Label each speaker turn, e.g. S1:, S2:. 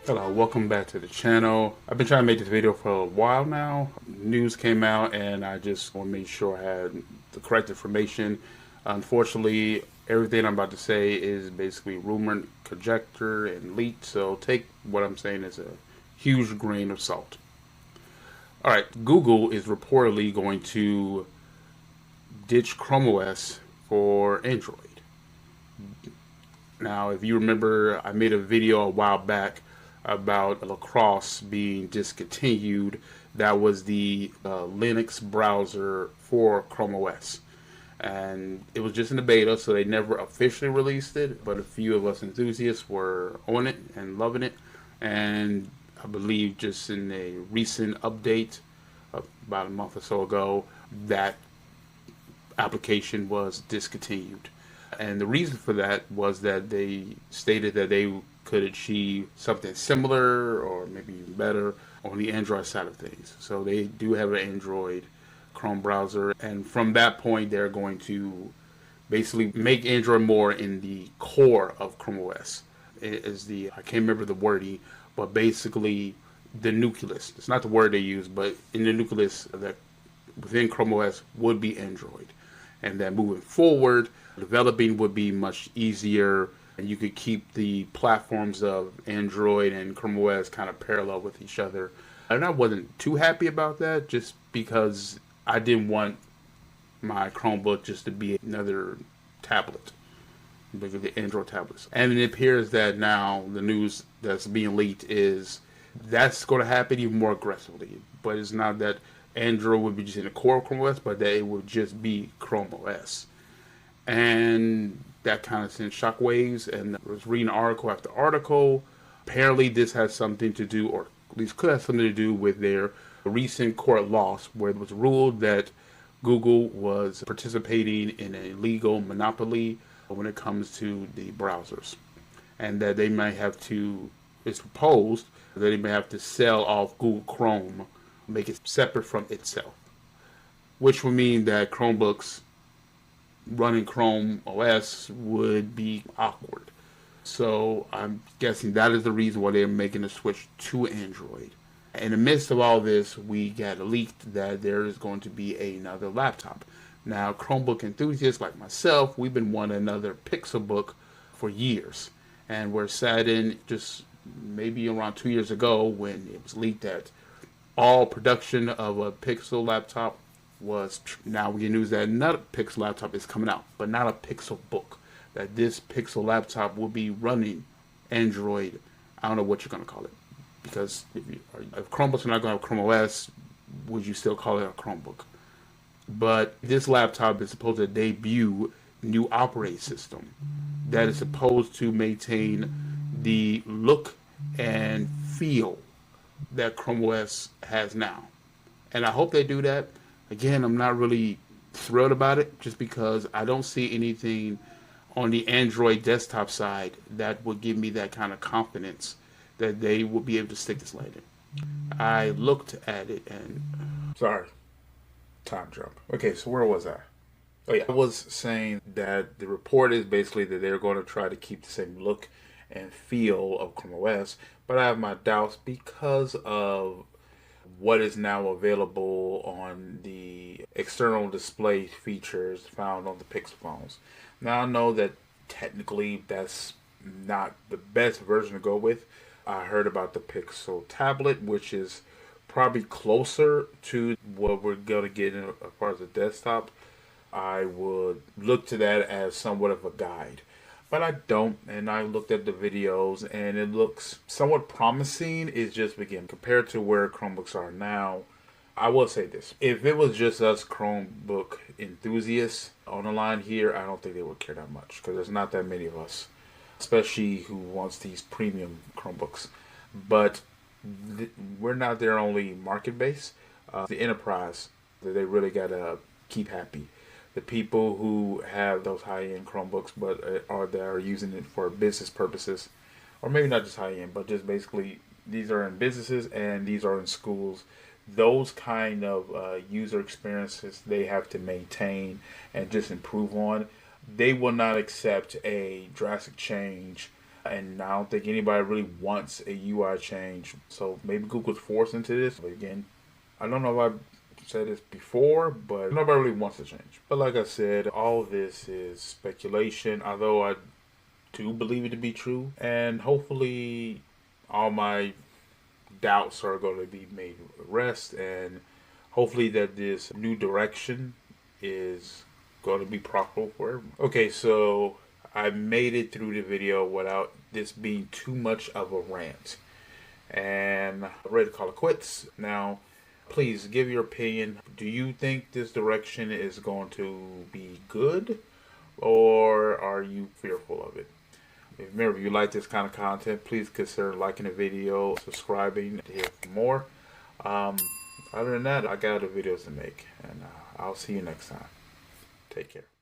S1: Hello, welcome back to the channel. I've been trying to make this video for a while now. News came out and I just want to make sure I had the correct information. Unfortunately, everything I'm about to say is basically rumor, conjecture, and leaked, so take what I'm saying as a huge grain of salt. Alright, Google is reportedly going to ditch ChromeOS for Android. Now, if you remember, I made a video a while back about lacrosse being discontinued. That was the Linux browser for Chrome OS. And it was just in the beta, so they never officially released it, but a few of us enthusiasts were on it and loving it. And I believe just in a recent update about a month or so ago, that application was discontinued. And the reason for that was that they stated that they could achieve something similar or maybe even better on the Android side of things. So they do have an Android Chrome browser, and from that point they're going to basically make Android more in the core of Chrome OS. It is the, I can't remember the wording, but basically the nucleus. It's not the word they use, but in the nucleus that within Chrome OS would be Android. And then moving forward, developing would be much easier, and you could keep the platforms of Android and Chrome OS kind of parallel with each other. And I wasn't too happy about that, just because I didn't want my Chromebook just to be another tablet, because the Android tablets. And it appears that now the news that's being leaked is that's going to happen even more aggressively. But it's not that Android would be just in the core of Chrome OS, but that it would just be Chrome OS. And that kind of sent shockwaves, and I was reading article after article. Apparently this has something to do, or at least could have something to do with their recent court loss, where it was ruled that Google was participating in a legal monopoly when it comes to the browsers. And that they might have to, it's proposed, that they may have to sell off Google Chrome, make it separate from itself. Which would mean that Chromebooks running Chrome OS would be awkward. So I'm guessing that is the reason why they're making a switch to Android. In the midst of all this, we got leaked that there is going to be another laptop. Now, Chromebook enthusiasts like myself, we've been wanting another Pixelbook for years. And we're saddened just maybe around 2 years ago when it was leaked that all production of a Pixel laptop was, now we get news that another Pixel laptop is coming out, but not a Pixel book. That this Pixel laptop will be running Android. I don't know what you're going to call it, because if Chromebooks are not going to have Chrome OS, would you still call it a Chromebook? But this laptop is supposed to debut new operating system that is supposed to maintain the look and feel that Chrome OS has now. And I hope they do that. Again, I'm not really thrilled about it, just because I don't see anything on the Android desktop side that would give me that kind of confidence that they will be able to stick this landing. I looked at it and... Sorry. Time jump. Okay, so where was I? Oh yeah, I was saying that the report is basically that they're going to try to keep the same look and feel of Chrome OS, but I have my doubts because of what is now available on the external display features found on the Pixel phones. Now I know that technically that's not the best version to go with. I heard about the Pixel tablet, which is probably closer to what we're going to get as far as the desktop. I would look to that as somewhat of a guide. But I don't, and I looked at the videos and it looks somewhat promising. It's just, again, compared to where Chromebooks are now, I will say this. If it was just us Chromebook enthusiasts on the line here, I don't think they would care that much, because there's not that many of us, especially who wants these premium Chromebooks. But we're not their only market base. The enterprise that they really got to keep happy. The people who have those high-end Chromebooks but that are using it for business purposes, or maybe not just high-end, but just basically these are in businesses and these are in schools. Those kind of user experiences they have to maintain and just improve on. they will not accept a drastic change, and I don't think anybody really wants a UI change. So maybe Google's forced into this. But again, I don't know if I've said this before, but nobody really wants to change. But like I said, all this is speculation, although I do believe it to be true. And hopefully all my doubts are going to be made rest, and hopefully that this new direction is going to be profitable for everyone. Okay, so I made it through the video without this being too much of a rant, and I'm ready to call it quits. Now, please give your opinion. Do you think this direction is going to be good, or are you fearful of it? Remember, if you like this kind of content, please consider liking the video, subscribing to hear more. Other than that, I got other videos to make, and I'll see you next time. Take care.